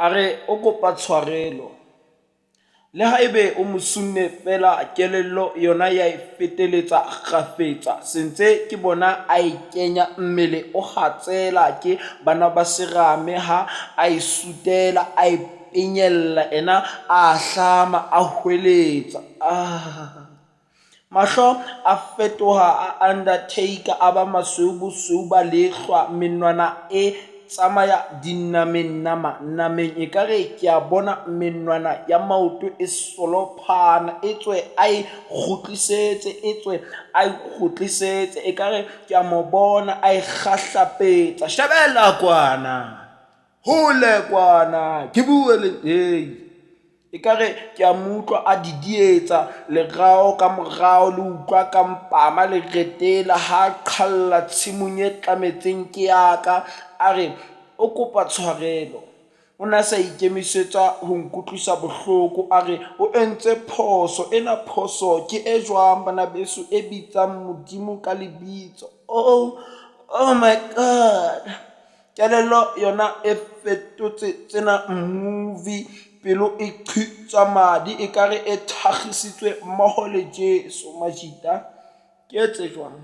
a re o kopa tshwarelo. Le haebe o mosunne fela kelello yona ya e feteletsa kgafetsa, sentse ke bona a e kenya mmele o hatsela ke bana ba serame ha a e sutela a e penyella ena a hlama a hweletsa. Mahlo a fetoha a Undertaker a ba masweu bosweu ba lehlwa, menwana e tsamaya dinameng ekare ke a bona menwana ya maoto e solophana, e tswe a e kgutlisetse ekare ke a mo bona a e kgahlapetsa. Shebella kwana, hole kwana, ke bue le ekare ke a mutlwa a didietsa lerao ka morao, le utlwa ka mpama le retela ha qhalla tshimong e tlametseng ke yaka. A re o kopa tshwarelo, o na sa ikemisetsa ho nkutlwisa bohloko. A re o entse phoso, ena phoso ke e jwang bana beso, e bitsang Modimo ka lebitso. Oh my God, kelello yona e fetotse tsena movie, pelo e qhitsa madi ekare e thagisitswe mmoho le Jesu. Majida ke etse jwang?